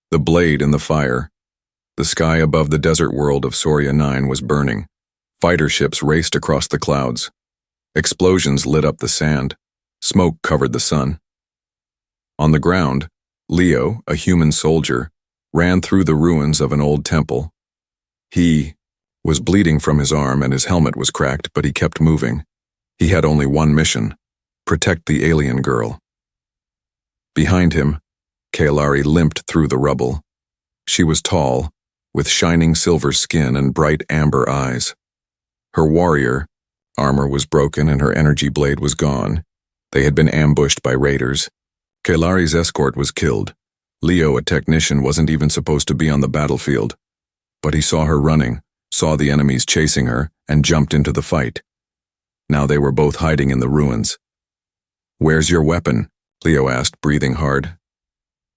The blade in the fire. The sky above the desert world of Soria 9 was burning. Fighter ships raced across the clouds. Explosions lit up the sand. Smoke covered the sun. On the ground, Leo, a human soldier, ran through the ruins of an old temple. He was bleeding from his arm and his helmet was cracked, but he kept moving. He had only one mission: protect the alien girl. Behind him, Kailari limped through the rubble. She was tall, with shining silver skin and bright amber eyes. Her warrior armor was broken and her energy blade was gone. They had been ambushed by raiders. Kailari's escort was killed. Leo, a technician, wasn't even supposed to be on the battlefield. But he saw her running, saw the enemies chasing her, and jumped into the fight. Now they were both hiding in the ruins. "Where's your weapon?" Leo asked, breathing hard.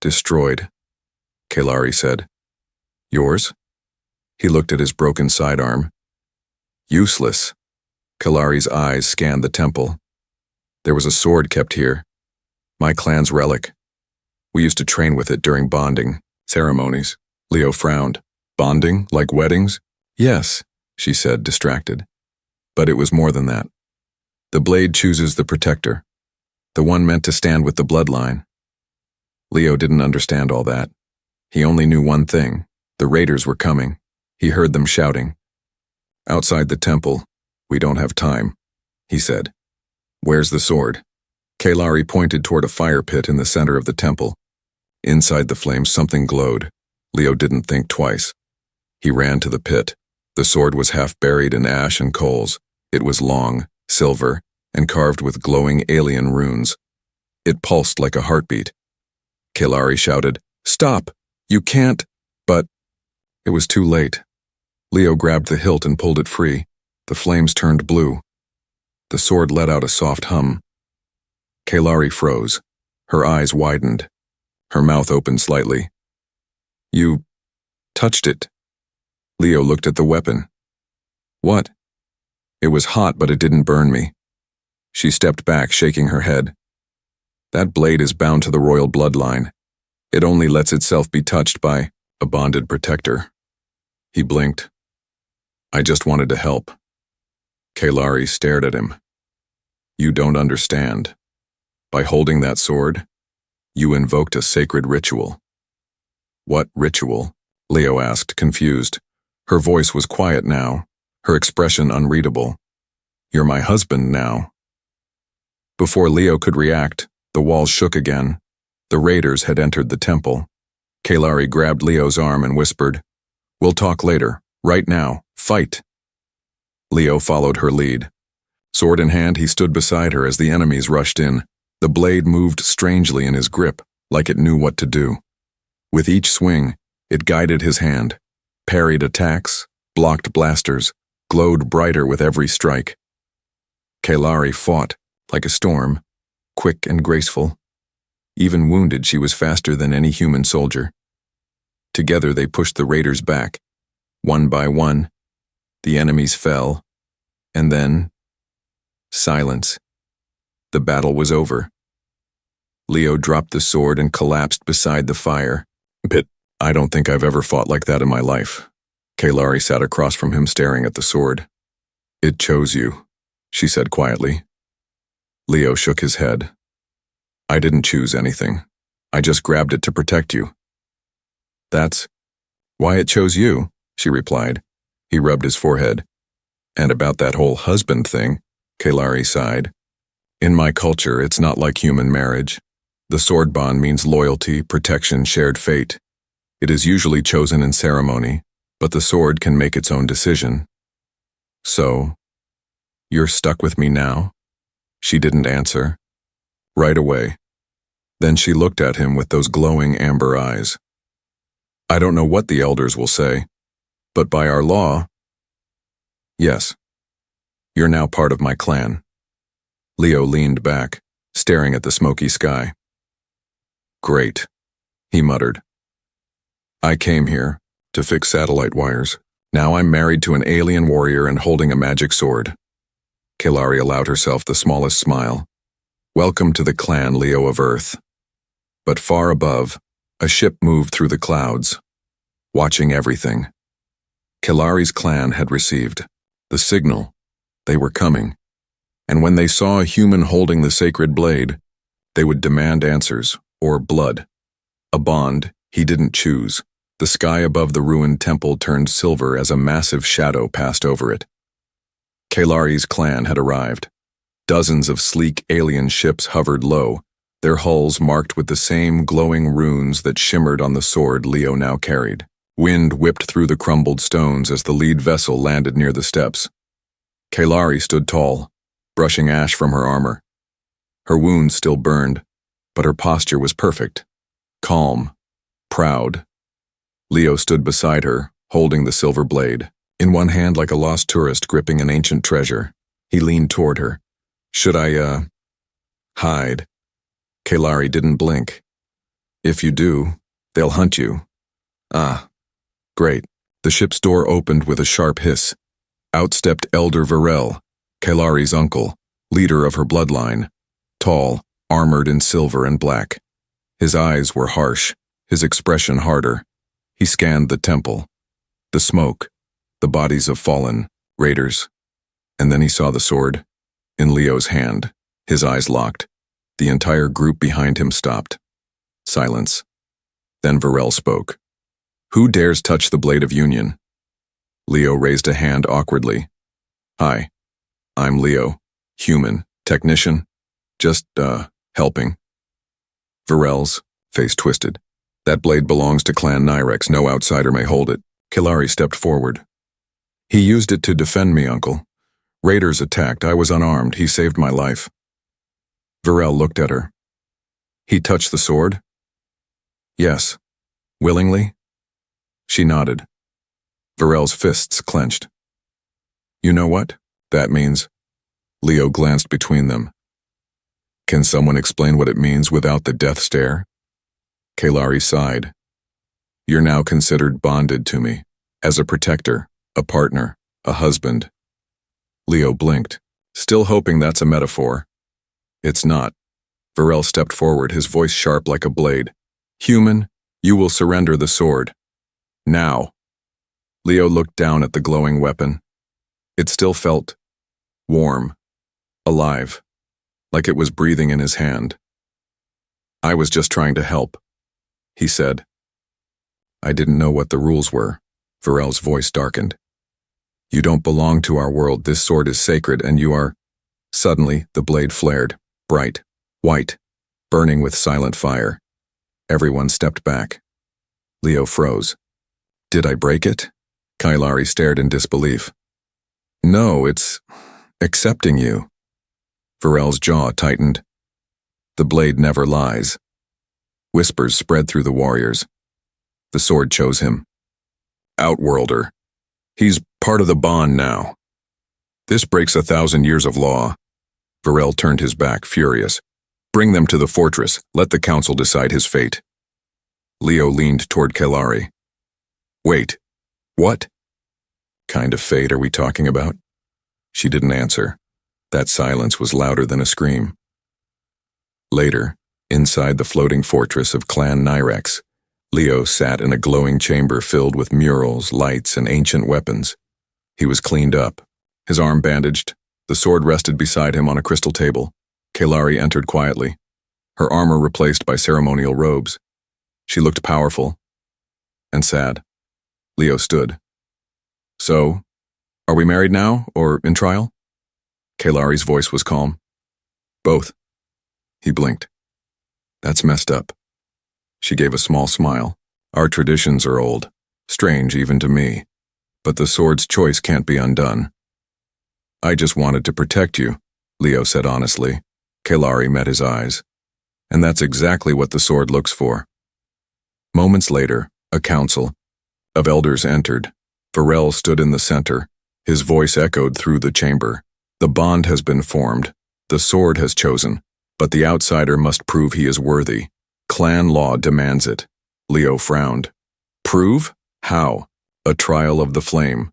"Destroyed," Kailari said. "Yours?" He looked at his broken sidearm. "Useless." Kailari's eyes scanned the temple. "There was a sword kept here. My clan's relic. We used to train with it during bonding ceremonies." Leo frowned. "Bonding? Like weddings?" "Yes," she said, distracted. "But it was more than that. The blade chooses the protector, the one meant to stand with the bloodline." Leo didn't understand all that. He only knew one thing: the raiders were coming. He heard them shouting. "Outside the temple. We don't have time," he said. "Where's the sword?" Kailari pointed toward a fire pit in the center of the temple. Inside the flames something glowed. Leo didn't think twice. He ran to the pit. The sword was half buried in ash and coals. It was long, silver, and carved with glowing alien runes. It pulsed like a heartbeat. Kailari shouted, "Stop! You can't!" But it was too late. Leo grabbed the hilt and pulled it free. The flames turned blue. The sword let out a soft hum. Kailari froze. Her eyes widened. Her mouth opened slightly. "You touched it." Leo looked at the weapon. "What?" "It was hot, but it didn't burn me." She stepped back, shaking her head. "That blade is bound to the royal bloodline. It only lets itself be touched by a bonded protector." He blinked. "I just wanted to help." Kailari stared at him. "You don't understand. By holding that sword, you invoked a sacred ritual." "What ritual?" Leo asked, confused. Her voice was quiet now, her expression unreadable. "You're my husband now." Before Leo could react, the walls shook again. The raiders had entered the temple. Kailari grabbed Leo's arm and whispered, "We'll talk later. Right now, fight." Leo followed her lead. Sword in hand, he stood beside her as the enemies rushed in. The blade moved strangely in his grip, like it knew what to do. With each swing, it guided his hand, parried attacks, blocked blasters, glowed brighter with every strike. Kailari fought, like a storm, quick and graceful. Even wounded, she was faster than any human soldier. Together they pushed the raiders back. One by one, the enemies fell, and then silence. The battle was over. Leo dropped the sword and collapsed beside the fire. "I don't think I've ever fought like that in my life." Kailari sat across from him, staring at the sword. "It chose you," she said quietly. Leo shook his head. "I didn't choose anything. I just grabbed it to protect you." "That's why it chose you," she replied. He rubbed his forehead. "And about that whole husband thing," Kailari sighed. "In my culture, it's not like human marriage. The sword bond means loyalty, protection, shared fate. It is usually chosen in ceremony, but the sword can make its own decision." "So, you're stuck with me now?" She didn't answer. Right away. Then she looked at him with those glowing amber eyes. "I don't know what the elders will say, but by our law, yes, you're now part of my clan." Leo leaned back, staring at the smoky sky. "Great," he muttered. "I came here to fix satellite wires. Now I'm married to an alien warrior and holding a magic sword." Kailari allowed herself the smallest smile. "Welcome to the clan, Leo of Earth." But far above, A ship moved through the clouds, watching everything. Kelari's clan had received the signal. They were coming. And when they saw a human holding the sacred blade, they would demand answers, or blood. A bond he didn't choose. The sky above the ruined temple turned silver as a massive shadow passed over it. Kelari's clan had arrived. Dozens of sleek alien ships hovered low, their hulls marked with the same glowing runes that shimmered on the sword Leo now carried. Wind whipped through the crumbled stones as the lead vessel landed near the steps. Kelari stood tall, brushing ash from her armor. Her wounds still burned, but her posture was perfect. Calm, proud. Leo stood beside her, holding the silver blade. In one hand like a lost tourist gripping an ancient treasure. He leaned toward her. Should I, hide? Kelari didn't blink. If you do, they'll hunt you. Ah, great. The ship's door opened with a sharp hiss. Out stepped Elder Varel, Kelari's uncle, leader of her bloodline. Tall, armored in silver and black. His eyes were harsh, his expression harder. He scanned the temple, the smoke, the bodies of fallen raiders. And then he saw the sword in Leo's hand, his eyes locked. The entire group behind him stopped. Silence. Then Varel spoke. Who dares touch the blade of union? Leo raised a hand awkwardly. Hi, I'm Leo, human, technician, just, helping. Varel's face twisted. That blade belongs to Clan Nyrex. No outsider may hold it. Kelari stepped forward. He used it to defend me, uncle. Raiders attacked. I was unarmed. He saved my life. Varel looked at her. He touched the sword? Yes. Willingly? She nodded. Varel's fists clenched. You know what that means? Leo glanced between them. Can someone explain what it means without the death stare? Kelari sighed. You're now considered bonded to me, as a protector, a partner, a husband. Leo blinked, still hoping that's a metaphor. It's not. Varel stepped forward, his voice sharp like a blade. Human, you will surrender the sword. Now. Leo looked down at the glowing weapon. It still felt warm, alive, like it was breathing in his hand. I was just trying to help, he said. I didn't know what the rules were. Varel's voice darkened. You don't belong to our world. This sword is sacred and you are... Suddenly, the blade flared, bright, white, burning with silent fire. Everyone stepped back. Leo froze. Did I break it? Kelari stared in disbelief. No, it's accepting you. Varel's jaw tightened. The blade never lies. Whispers spread through the warriors. The sword chose him. Outworlder. He's part of the bond now. This breaks 1,000 years of law. Varel turned his back, furious. Bring them to the fortress. Let the council decide his fate. Leo leaned toward Kelari. Wait. What? Kind of fate are we talking about? She didn't answer. That silence was louder than a scream. Later, inside the floating fortress of Clan Nyrex, Leo sat in a glowing chamber filled with murals, lights, and ancient weapons. He was cleaned up, his arm bandaged. The sword rested beside him on a crystal table. Kelari entered quietly, her armor replaced by ceremonial robes. She looked powerful and sad. Leo stood. So, are we married now, or in trial? Kelari's voice was calm. Both. He blinked. That's messed up. She gave a small smile. Our traditions are old, strange even to me, but the sword's choice can't be undone. I just wanted to protect you, Leo said honestly. Kelari met his eyes. And that's exactly what the sword looks for. Moments later, a council of elders entered. Varel stood in the center. His voice echoed through the chamber. The bond has been formed. The sword has chosen. But the outsider must prove he is worthy. Clan law demands it. Leo frowned. Prove? How? A trial of the flame.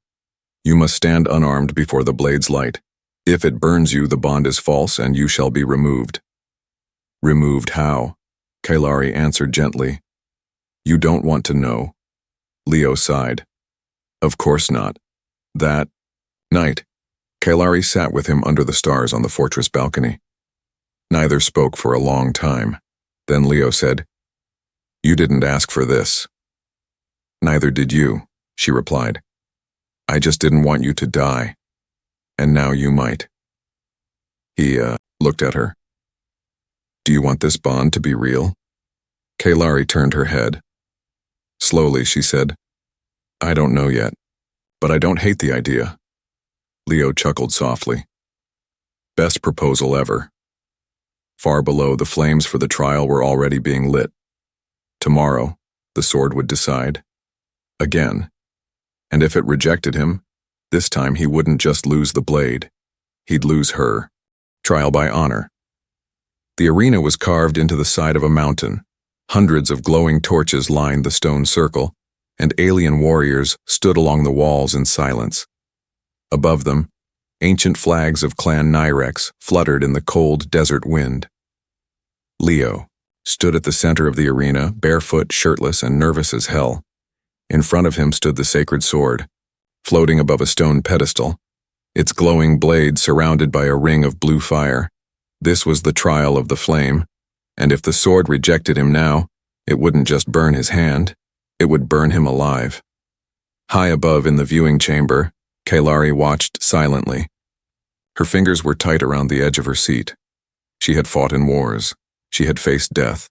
You must stand unarmed before the blade's light. If it burns you, the bond is false and you shall be removed. Removed how? Kelari answered gently. You don't want to know. Leo sighed. Of course not. That night, Kailari sat with him under the stars on the fortress balcony. Neither spoke for a long time. Then Leo said, "You didn't ask for this." "Neither did you," she replied. "I just didn't want you to die. And now you might." He, looked at her. "Do you want this bond to be real?" Kailari turned her head. Slowly, she said, "I don't know yet, but I don't hate the idea." Leo chuckled softly. Best proposal ever. Far below, the flames for the trial were already being lit. Tomorrow, the sword would decide. Again. And if it rejected him, this time he wouldn't just lose the blade. He'd lose her. Trial by honor. The arena was carved into the side of a mountain. Hundreds of glowing torches lined the stone circle, and alien warriors stood along the walls in silence. Above them, ancient flags of Clan Nyrex fluttered in the cold desert wind. Leo stood at the center of the arena, barefoot, shirtless, and nervous as hell. In front of him stood the sacred sword, floating above a stone pedestal, its glowing blade surrounded by a ring of blue fire. This was the trial of the flame, and if the sword rejected him now, it wouldn't just burn his hand, it would burn him alive. High above in the viewing chamber, Kailari watched silently. Her fingers were tight around the edge of her seat. She had fought in wars. She had faced death.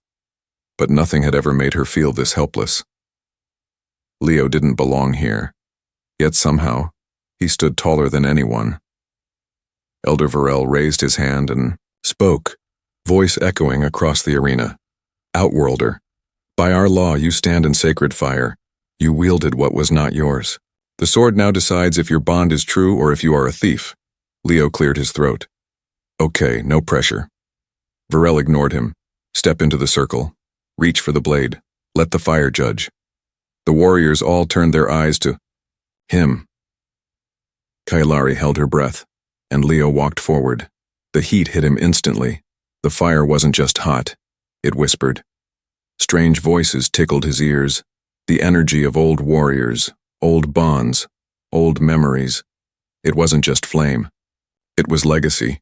But nothing had ever made her feel this helpless. Leo didn't belong here. Yet somehow, he stood taller than anyone. Elder Varel raised his hand and spoke, voice echoing across the arena. "Outworlder, by our law you stand in sacred fire. You wielded what was not yours. The sword now decides if your bond is true or if you are a thief." Leo cleared his throat. "Okay, no pressure." Varel ignored him. "Step into the circle. Reach for the blade. Let the fire judge." The warriors all turned their eyes to him. Kailari held her breath, and Leo walked forward. The heat hit him instantly. The fire wasn't just hot, it whispered. Strange voices tickled his ears, the energy of old warriors, old bonds, old memories. It wasn't just flame. It was legacy.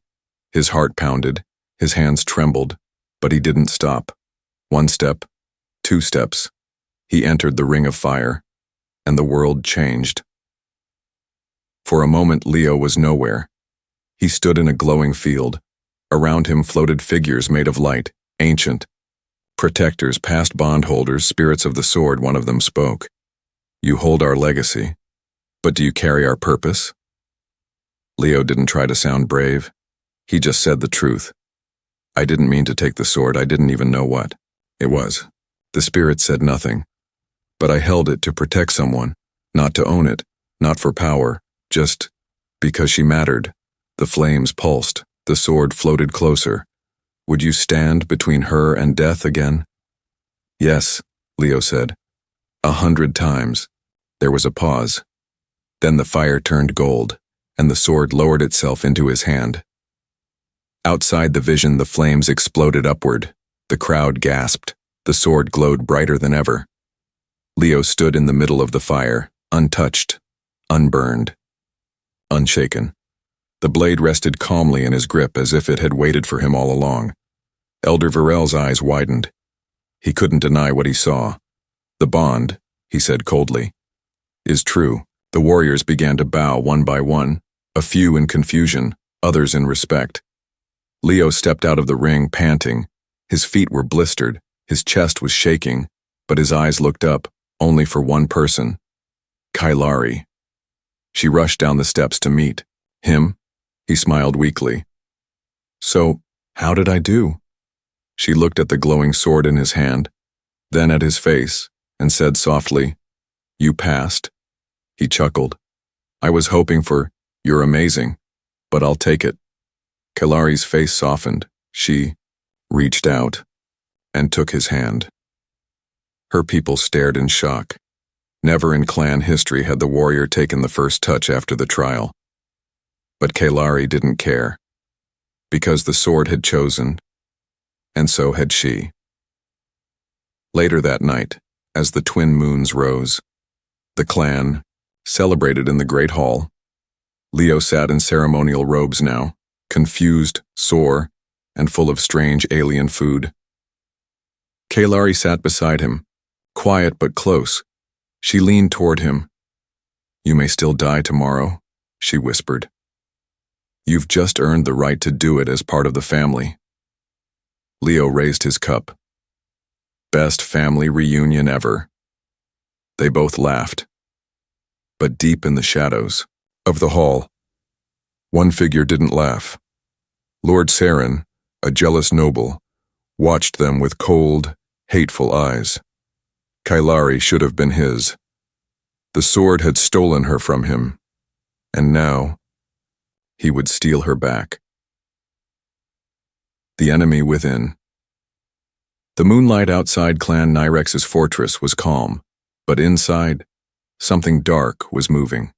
His heart pounded, his hands trembled, but he didn't stop. 1 step, 2 steps. He entered the ring of fire, and the world changed. For a moment, Leo was nowhere. He stood in a glowing field. Around him floated figures made of light, ancient. Protectors, past bondholders, spirits of the sword, one of them spoke. "You hold our legacy, but do you carry our purpose?" Leo didn't try to sound brave. He just said the truth. "I didn't mean to take the sword, I didn't even know what it was." The spirit said nothing. "But I held it to protect someone, not to own it, not for power, just because she mattered." The flames pulsed, the sword floated closer. "Would you stand between her and death again?" "Yes," Leo said. 100 times. There was a pause. Then the fire turned gold, and the sword lowered itself into his hand. Outside the vision, the flames exploded upward. The crowd gasped. The sword glowed brighter than ever. Leo stood in the middle of the fire, untouched, unburned, unshaken. The blade rested calmly in his grip as if it had waited for him all along. Elder Varel's eyes widened. He couldn't deny what he saw. "The bond," he said coldly, "is true." The warriors began to bow one by one, a few in confusion, others in respect. Leo stepped out of the ring, panting. His feet were blistered, his chest was shaking, but his eyes looked up, only for one person. Kailari. She rushed down the steps to meet him. He smiled weakly. "So, how did I do?" She looked at the glowing sword in his hand, then at his face, and said softly, "You passed." He chuckled. "I was hoping for, 'You're amazing,' but I'll take it." Kailari's face softened. She reached out and took his hand. Her people stared in shock. Never in clan history had the warrior taken the first touch after the trial. But Kailari didn't care, because the sword had chosen, and so had she. Later that night, as the twin moons rose. The clan celebrated in the great hall. Leo sat in ceremonial robes now, confused, sore, and full of strange alien food. Kalari sat beside him, quiet but close. She leaned toward him. "You may still die tomorrow," she whispered. "You've just earned the right to do it as part of the family." Leo raised his cup. "Best family reunion ever." They both laughed. But deep in the shadows of the hall, one figure didn't laugh. Lord Saren, a jealous noble, watched them with cold, hateful eyes. Kalari should have been his. The sword had stolen her from him, and now he would steal her back. The enemy within. The moonlight outside Clan Nyrex's fortress was calm, but inside, something dark was moving.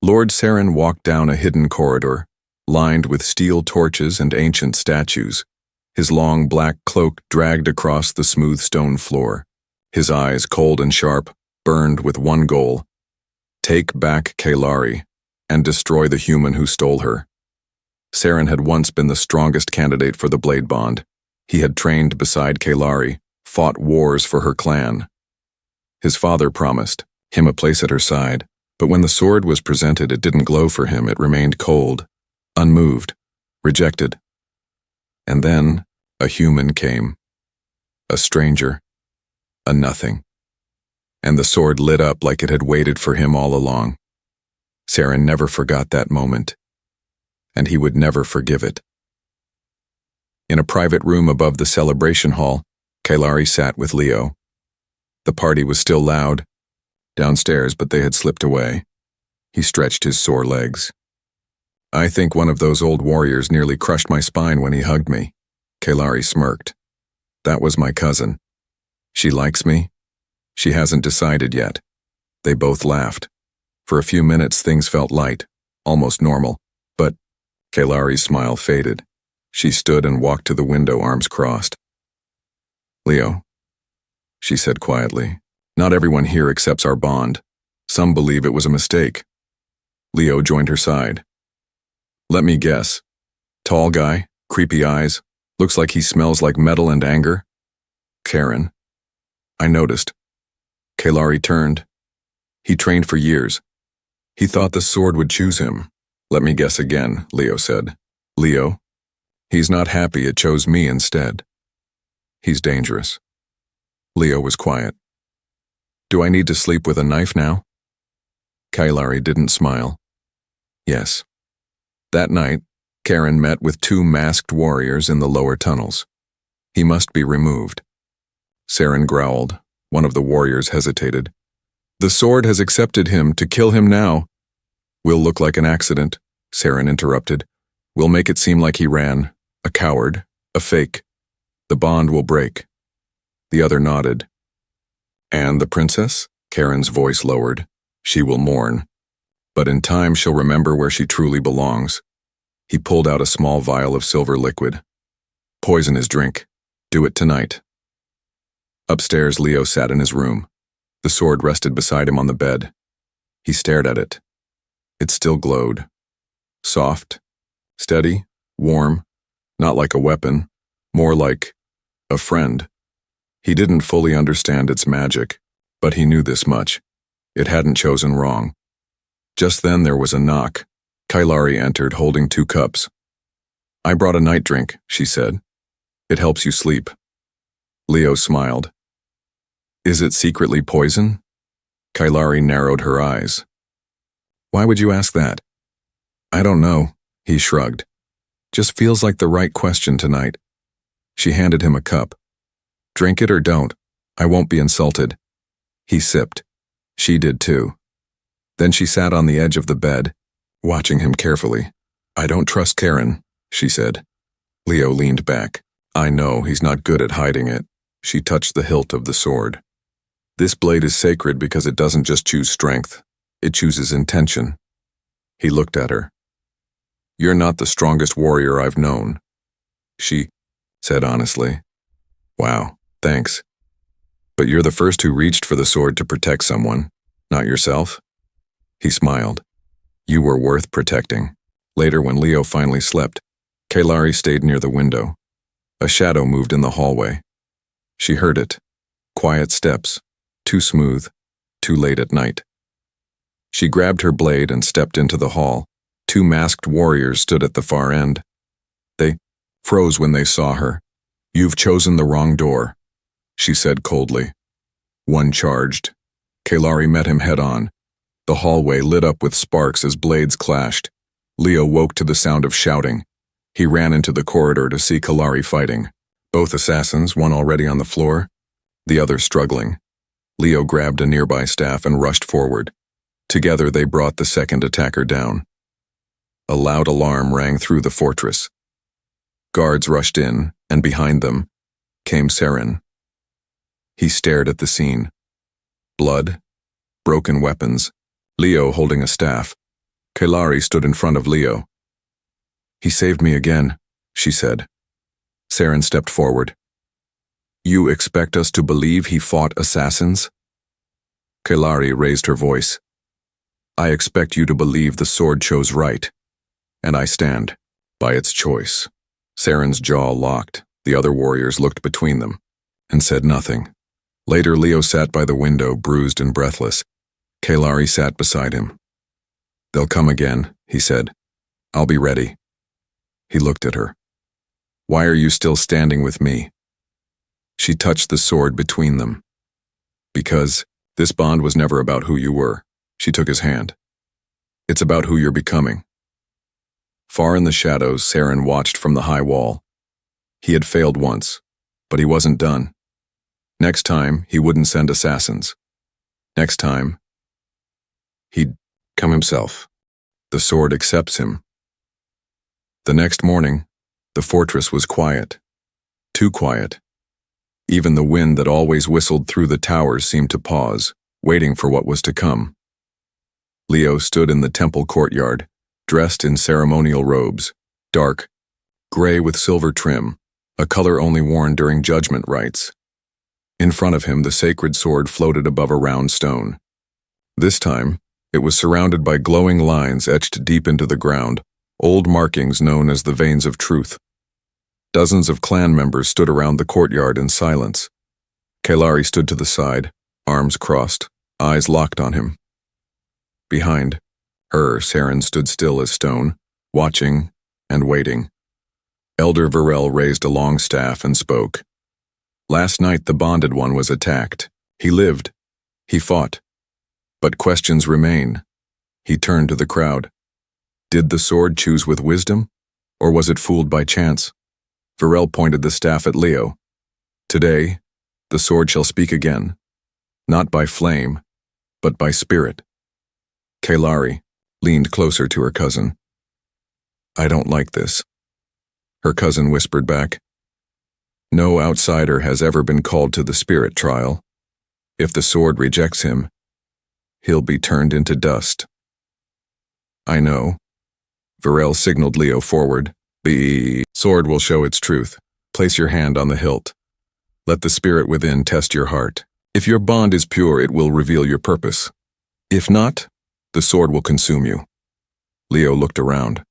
Lord Saren walked down a hidden corridor, lined with steel torches and ancient statues. His long black cloak dragged across the smooth stone floor. His eyes, cold and sharp, burned with one goal: take back Kalari and destroy the human who stole her. Saren had once been the strongest candidate for the Blade Bond. He had trained beside Kalari, fought wars for her clan. His father promised him a place at her side, but when the sword was presented, it didn't glow for him. It remained cold, unmoved, rejected. And then a human came. A stranger. A nothing. And the sword lit up like it had waited for him all along. Saren never forgot that moment, and he would never forgive it. In a private room above the celebration hall, Kalari sat with Leo. The party was still loud, downstairs, but they had slipped away. He stretched his sore legs. "I think one of those old warriors nearly crushed my spine when he hugged me." Kalari smirked. "That was my cousin. She likes me? She hasn't decided yet." They both laughed. For a few minutes things felt light, almost normal, but Kalari's smile faded. She stood and walked to the window, arms crossed. "Leo," she said quietly, "not everyone here accepts our bond. Some believe it was a mistake." Leo joined her side. "Let me guess. Tall guy, creepy eyes, looks like he smells like metal and anger?" "Karen." "I noticed." Kalari turned. "He trained for years. He thought the sword would choose him." "Let me guess again," Leo said. "Leo? He's not happy it chose me instead. He's dangerous." Leo was quiet. "Do I need to sleep with a knife now?" Kalari didn't smile. "Yes." That night, Karen met with 2 masked warriors in the lower tunnels. He must be removed. Saren growled. One of the warriors hesitated. "The sword has accepted him. To kill him now." "Will look like an accident," Saren interrupted. "We'll make it seem like he ran. A coward. A fake. The bond will break." The other nodded. "And the princess?" Karen's voice lowered. "She will mourn. But in time she'll remember where she truly belongs." He pulled out a small vial of silver liquid. "Poison his drink. Do it tonight." Upstairs, Leo sat in his room. The sword rested beside him on the bed. He stared at it. It still glowed. Soft, steady, warm, not like a weapon, more like a friend. He didn't fully understand its magic, but he knew this much. It hadn't chosen wrong. Just then there was a knock. Kalari entered, holding 2 cups. "I brought a night drink," she said. "It helps you sleep." Leo smiled. "Is it secretly poison?" Kalari narrowed her eyes. "Why would you ask that?" "I don't know," he shrugged. "Just feels like the right question tonight." She handed him a cup. "Drink it or don't. I won't be insulted." He sipped. She did too. Then she sat on the edge of the bed, watching him carefully. "I don't trust Karen," she said. Leo leaned back. "I know, he's not good at hiding it." She touched the hilt of the sword. "This blade is sacred because it doesn't just choose strength. It chooses intention." He looked at her. "You're not the strongest warrior I've known," she said honestly. "Wow, thanks." But you're the first who reached for the sword to protect someone, not yourself? He smiled. You were worth protecting. Later, when Leo finally slept, Kailari stayed near the window. A shadow moved in the hallway. She heard it. Quiet steps, too smooth, too late at night. She grabbed her blade and stepped into the hall. Two masked warriors stood at the far end. They froze when they saw her. You've chosen the wrong door, she said coldly. One charged. Kailari met him head-on. The hallway lit up with sparks as blades clashed. Leo woke to the sound of shouting. He ran into the corridor to see Kailari fighting. Both assassins, one already on the floor, the other struggling. Leo grabbed a nearby staff and rushed forward. Together they brought the second attacker down. A loud alarm rang through the fortress. Guards rushed in, and behind them came Saren. He stared at the scene. Blood, broken weapons, Leo holding a staff. Kailari stood in front of Leo. He saved me again, she said. Saren stepped forward. You expect us to believe he fought assassins? Kailari raised her voice. I expect you to believe the sword chose right, and I stand by its choice. Saren's jaw locked. The other warriors looked between them and said nothing. Later, Leo sat by the window, bruised and breathless. Kailari sat beside him. They'll come again, he said. I'll be ready. He looked at her. Why are you still standing with me? She touched the sword between them. Because this bond was never about who you were. She took his hand. It's about who you're becoming. Far in the shadows, Saren watched from the high wall. He had failed once, but he wasn't done. Next time, he wouldn't send assassins. Next time, he'd come himself. The sword accepts him. The next morning, the fortress was quiet. Too quiet. Even the wind that always whistled through the towers seemed to pause, waiting for what was to come. Leo stood in the temple courtyard, dressed in ceremonial robes, dark, gray with silver trim, a color only worn during judgment rites. In front of him, the sacred sword floated above a round stone. This time, it was surrounded by glowing lines etched deep into the ground, old markings known as the veins of truth. Dozens of clan members stood around the courtyard in silence. Kailari stood to the side, arms crossed, eyes locked on him. Behind her, Saren stood still as stone, watching and waiting. Elder Varel raised a long staff and spoke. Last night the bonded one was attacked. He lived. He fought. But questions remain. He turned to the crowd. Did the sword choose with wisdom, or was it fooled by chance? Varel pointed the staff at Leo. Today, the sword shall speak again, not by flame, but by spirit. Kailari leaned closer to her cousin. I don't like this. Her cousin whispered back. No outsider has ever been called to the spirit trial. If the sword rejects him, he'll be turned into dust. I know. Varel signaled Leo forward. The sword will show its truth. Place your hand on the hilt. Let the spirit within test your heart. If your bond is pure, it will reveal your purpose. If not, the sword will consume you. Leo looked around.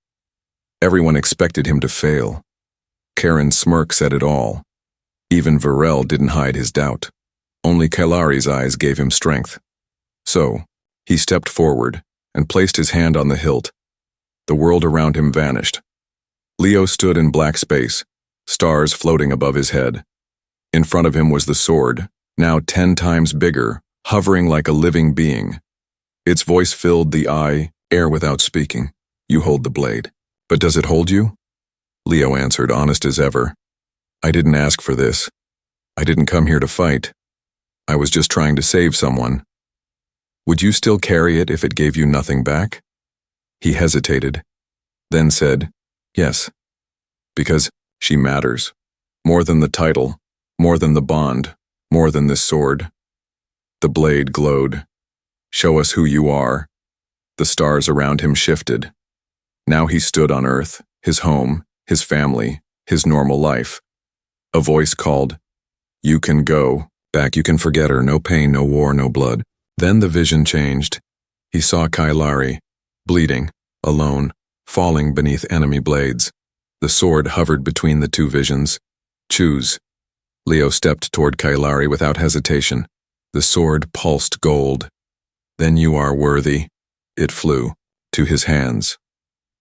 Everyone expected him to fail. Karen's smirk said it all. Even Varel didn't hide his doubt. Only Kailari's eyes gave him strength. So, he stepped forward and placed his hand on the hilt. The world around him vanished. Leo stood in black space, stars floating above his head. In front of him was the sword, now 10 times bigger, hovering like a living being. Its voice filled the air without speaking. You hold the blade. But does it hold you? Leo answered, honest as ever. I didn't ask for this. I didn't come here to fight. I was just trying to save someone. Would you still carry it if it gave you nothing back? He hesitated, then said, yes, because she matters. More than the title, more than the bond, more than this sword. The blade glowed. Show us who you are. The stars around him shifted. Now he stood on Earth, his home, his family, his normal life. A voice called, you can go Back you can forget her, no pain, no war, no blood. Then the vision changed. He saw Kailari, bleeding, alone, falling beneath enemy blades. The sword hovered between the two visions. Choose. Leo stepped toward Kailari without hesitation. The sword pulsed gold. Then you are worthy. It flew to his hands.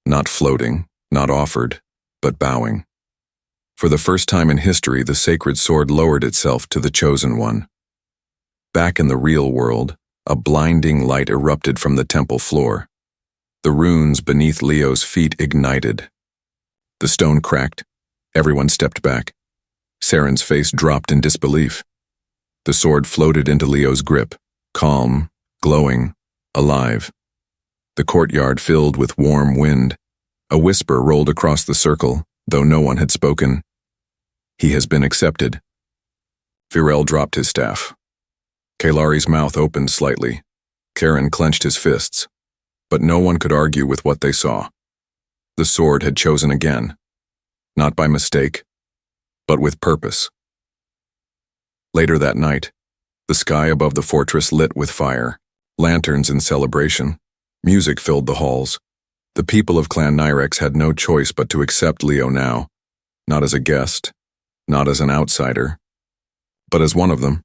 Not floating, not offered, but bowing. For the first time in history, the sacred sword lowered itself to the chosen one. Back in the real world, a blinding light erupted from the temple floor. The runes beneath Leo's feet ignited. The stone cracked. Everyone stepped back. Saren's face dropped in disbelief. The sword floated into Leo's grip, calm, glowing, alive. The courtyard filled with warm wind. A whisper rolled across the circle, though no one had spoken. He has been accepted. Virel dropped his staff. Kailari's mouth opened slightly. Karen clenched his fists. But no one could argue with what they saw. The sword had chosen again. Not by mistake, but with purpose. Later that night, the sky above the fortress lit with fire, lanterns in celebration. Music filled the halls. The people of Clan Nyrex had no choice but to accept Leo now, not as a guest, not as an outsider, but as one of them.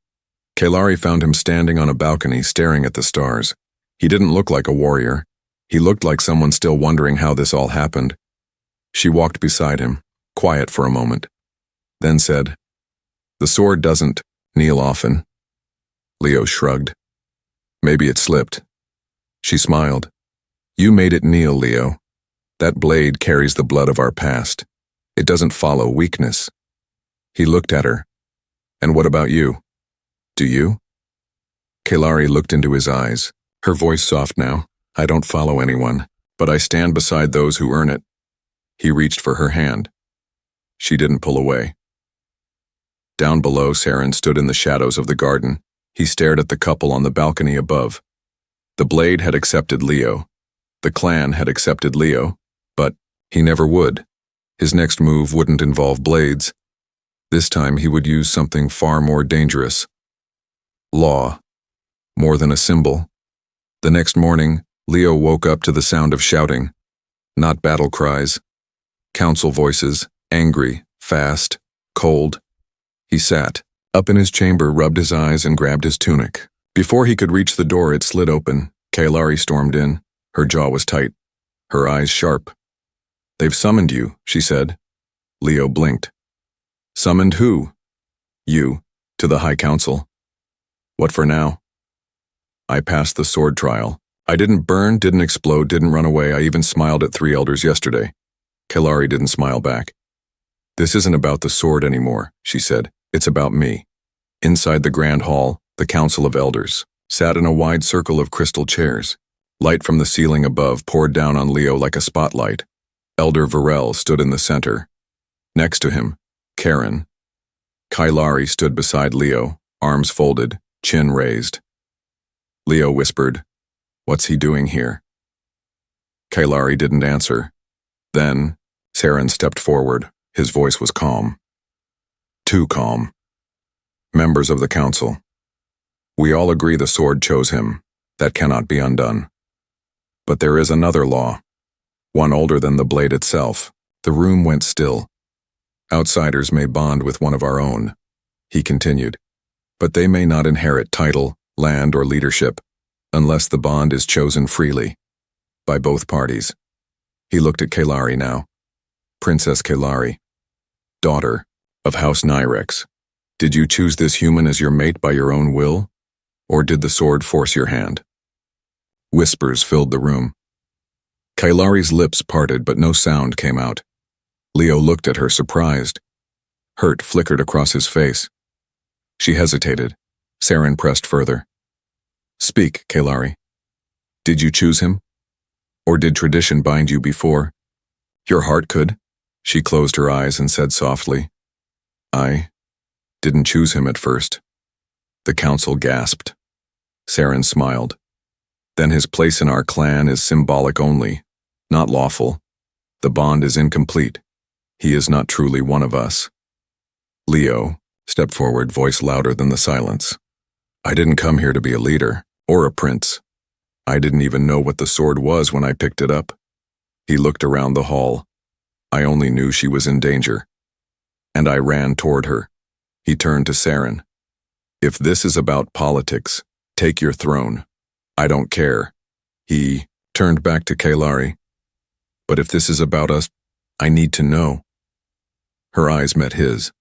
Kailari found him standing on a balcony staring at the stars. He didn't look like a warrior. He looked like someone still wondering how this all happened. She walked beside him, quiet for a moment, then said, "The sword doesn't kneel often." Leo shrugged. "Maybe it slipped." She smiled. "You made it kneel, Leo. That blade carries the blood of our past. It doesn't follow weakness." He looked at her. "And what about you? Do you?" Kailari looked into his eyes, her voice soft now. "I don't follow anyone, but I stand beside those who earn it." He reached for her hand. She didn't pull away. Down below, Saren stood in the shadows of the garden. He stared at the couple on the balcony above. The blade had accepted Leo. The clan had accepted Leo, but he never would. His next move wouldn't involve blades. This time he would use something far more dangerous. Law. More than a symbol. The next morning, Leo woke up to the sound of shouting. Not battle cries. Council voices, angry, fast, cold. He sat, up in his chamber, rubbed his eyes and grabbed his tunic. Before he could reach the door, it slid open. Kailari stormed in. Her jaw was tight, her eyes sharp. "They've summoned you," she said. Leo blinked. "Summoned who?" "You, to the High Council." "What for now?" "I passed the sword trial. I didn't burn, didn't explode, didn't run away. I even smiled at 3 elders yesterday." Kailari didn't smile back. "This isn't about the sword anymore," she said. "It's about me." Inside the grand hall, the Council of Elders sat in a wide circle of crystal chairs. Light from the ceiling above poured down on Leo like a spotlight. Elder Virel stood in the center. Next to him, Karen. Kailari stood beside Leo, arms folded, chin raised. Leo whispered, "What's he doing here?" Kailari didn't answer. Then, Saren stepped forward. His voice was calm. Too calm. "Members of the council, we all agree the sword chose him. That cannot be undone. But there is another law, one older than the blade itself." The room went still. "Outsiders may bond with one of our own," he continued, "but they may not inherit title, land, or leadership, unless the bond is chosen freely, by both parties." He looked at Kailari now. "Princess Kailari, daughter of House Nyrex, did you choose this human as your mate by your own will, or did the sword force your hand?" Whispers filled the room. Kailari's lips parted, but no sound came out. Leo looked at her, surprised. Hurt flickered across his face. She hesitated. Saren pressed further. "Speak, Kailari. Did you choose him? Or did tradition bind you before?" "Your heart could." She closed her eyes and said softly, "I didn't choose him at first." The council gasped. Saren smiled. "Then his place in our clan is symbolic only, not lawful. The bond is incomplete. He is not truly one of us." Leo, stepped forward, voice louder than the silence. I didn't come here to be a leader, or a prince. I didn't even know what the sword was when I picked it up. He looked around the hall. I only knew she was in danger. And I ran toward her. He turned to Saren. If this is about politics, take your throne. I don't care. He turned back to Kailari. But if this is about us, I need to know. Her eyes met his.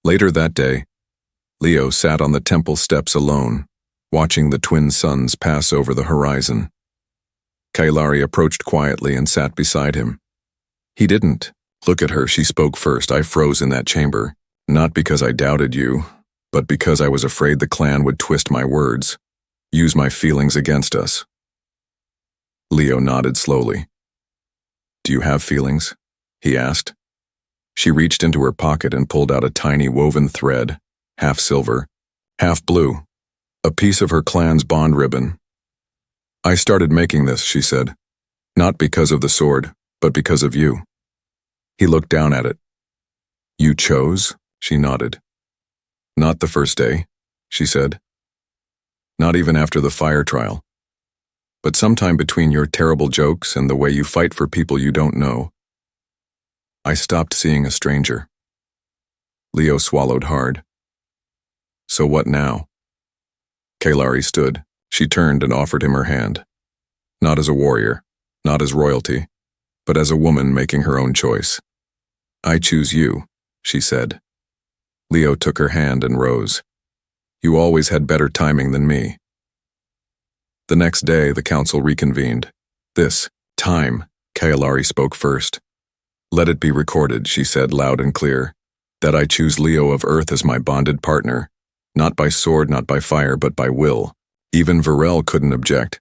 Later that day, Leo sat on the temple steps alone, watching the twin suns pass over the horizon. Kailari approached quietly and sat beside him. He didn't. Look at her, she spoke first. I froze in that chamber, not because I doubted you, but because I was afraid the clan would twist my words, use my feelings against us. Leo nodded slowly. Do you have feelings? He asked. She reached into her pocket and pulled out a tiny woven thread, half silver, half blue, a piece of her clan's bond ribbon. I started making this, she said, not because of the sword, but because of you. He looked down at it. You chose? She nodded. Not the first day, she said. Not even after the fire trial. But sometime between your terrible jokes and the way you fight for people you don't know, I stopped seeing a stranger. Leo swallowed hard. So what now? Kailari stood. She turned and offered him her hand. Not as a warrior, not as royalty, but as a woman making her own choice. I choose you, she said. Leo took her hand and rose. You always had better timing than me. The next day, the council reconvened. This time, Kailari spoke first. Let it be recorded, she said loud and clear, that I choose Leo of Earth as my bonded partner, not by sword, not by fire, but by will. Even Varel couldn't object.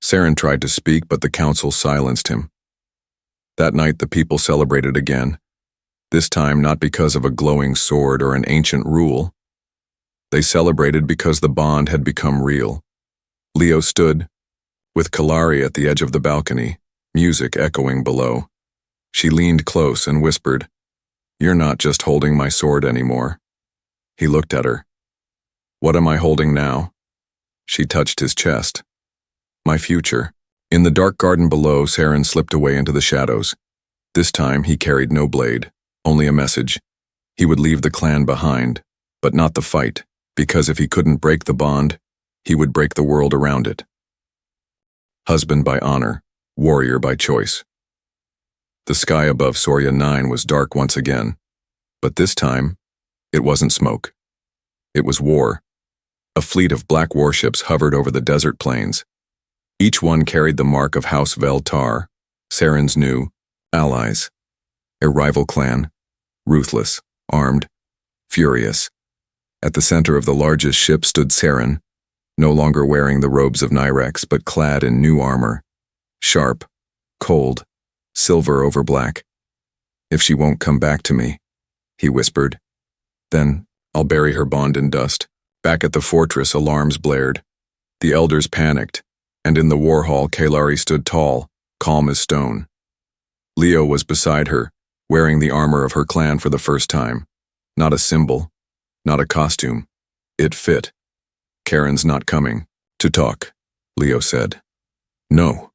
Saren tried to speak, but the council silenced him. That night the people celebrated again, this time not because of a glowing sword or an ancient rule. They celebrated because the bond had become real. Leo stood, with Kailari at the edge of the balcony, music echoing below. She leaned close and whispered, You're not just holding my sword anymore. He looked at her. What am I holding now? She touched his chest. My future. In the dark garden below, Saren slipped away into the shadows. This time he carried no blade, only a message. He would leave the clan behind, but not the fight, because if he couldn't break the bond, he would break the world around it. Husband by honor, warrior by choice. The sky above Soria 9 was dark once again, but this time, it wasn't smoke. It was war. A fleet of black warships hovered over the desert plains. Each one carried the mark of House Veltar, Saren's new allies. A rival clan, ruthless, armed, furious. At the center of the largest ship stood Saren, no longer wearing the robes of Nyrex but clad in new armor. Sharp, cold, silver over black. If she won't come back to me, he whispered, then I'll bury her bond in dust. Back at the fortress, alarms blared. The elders panicked, and in the war hall, Kailari stood tall, calm as stone. Leo was beside her, wearing the armor of her clan for the first time. Not a symbol, not a costume. It fit. Karen's not coming. To talk, Leo said. No,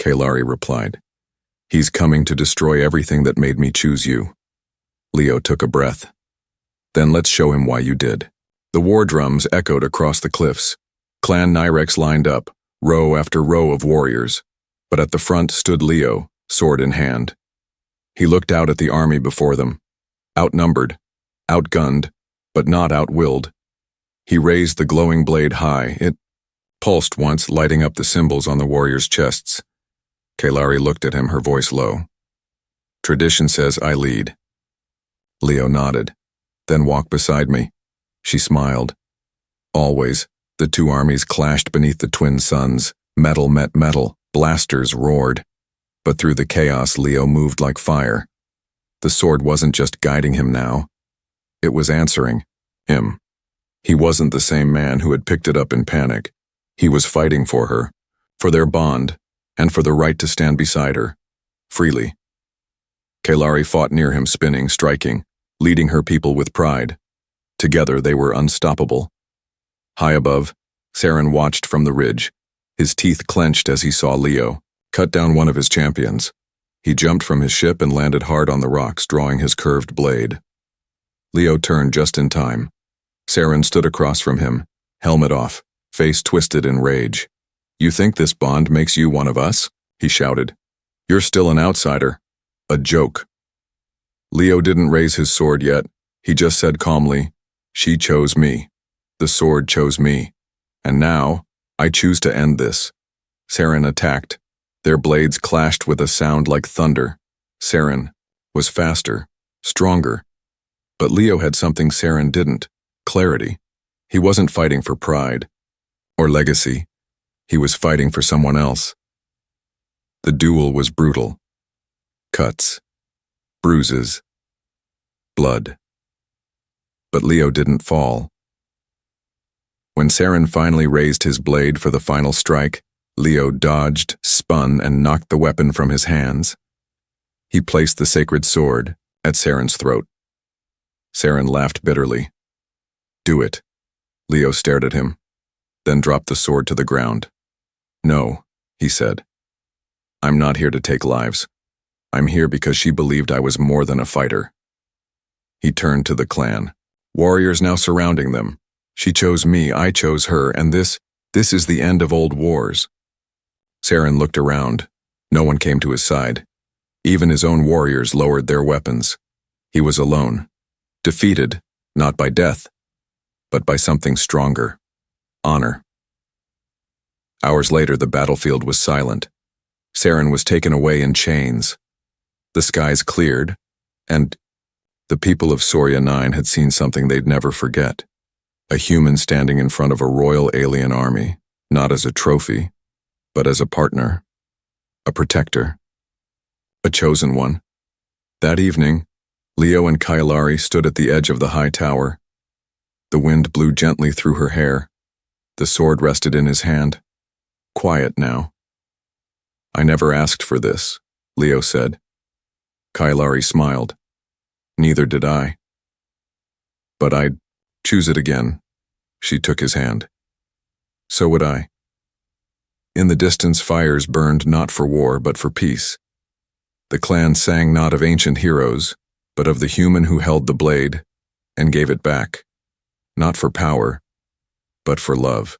Kailari replied. He's coming to destroy everything that made me choose you. Leo took a breath. Then let's show him why you did. The war drums echoed across the cliffs. Clan Nyrex lined up, row after row of warriors. But at the front stood Leo, sword in hand. He looked out at the army before them. Outnumbered, outgunned, but not outwilled. He raised the glowing blade high. It pulsed once, lighting up the symbols on the warriors' chests. Kailari looked at him, her voice low. Tradition says I lead. Leo nodded. Then walk beside me. She smiled. Always, the two armies clashed beneath the twin suns. Metal met metal, blasters roared. But through the chaos, Leo moved like fire. The sword wasn't just guiding him now. It was answering him. He wasn't the same man who had picked it up in panic. He was fighting for her, for their bond, and for the right to stand beside her, freely. Kailari fought near him, spinning, striking, leading her people with pride. Together they were unstoppable. High above, Saren watched from the ridge, his teeth clenched as he saw Leo cut down one of his champions. He jumped from his ship and landed hard on the rocks, drawing his curved blade. Leo turned just in time. Saren stood across from him, helmet off, face twisted in rage. "You think this bond makes you one of us?" he shouted. "You're still an outsider. A joke." Leo didn't raise his sword yet. He just said calmly, "She chose me. The sword chose me. And now, I choose to end this." Saren attacked. Their blades clashed with a sound like thunder. Saren was faster, stronger. But Leo had something Saren didn't: clarity. He wasn't fighting for pride or legacy. He was fighting for someone else. The duel was brutal. Cuts, bruises, blood. But Leo didn't fall. When Saren finally raised his blade for the final strike, Leo dodged, spun, and knocked the weapon from his hands. He placed the sacred sword at Saren's throat. Saren laughed bitterly. "Do it." Leo stared at him, then dropped the sword to the ground. "No," he said. "I'm not here to take lives. I'm here because she believed I was more than a fighter." He turned to the clan. Warriors now surrounding them. "She chose me, I chose her, and this is the end of old wars." Saren looked around. No one came to his side. Even his own warriors lowered their weapons. He was alone, defeated, not by death, but by something stronger: honor. Hours later, the battlefield was silent. Saren was taken away in chains. The skies cleared, and the people of Soria 9 had seen something they'd never forget. A human standing in front of a royal alien army, not as a trophy, but as a partner, a protector, a chosen one. That evening, Leo and Kailari stood at the edge of the high tower. The wind blew gently through her hair. The sword rested in his hand. Quiet now. "I never asked for this," Leo said. Kailari smiled. "Neither did I. But I'd choose it again." She took his hand. "So would I." In the distance, fires burned not for war, but for peace. The clan sang not of ancient heroes, but of the human who held the blade and gave it back, not for power, but for love.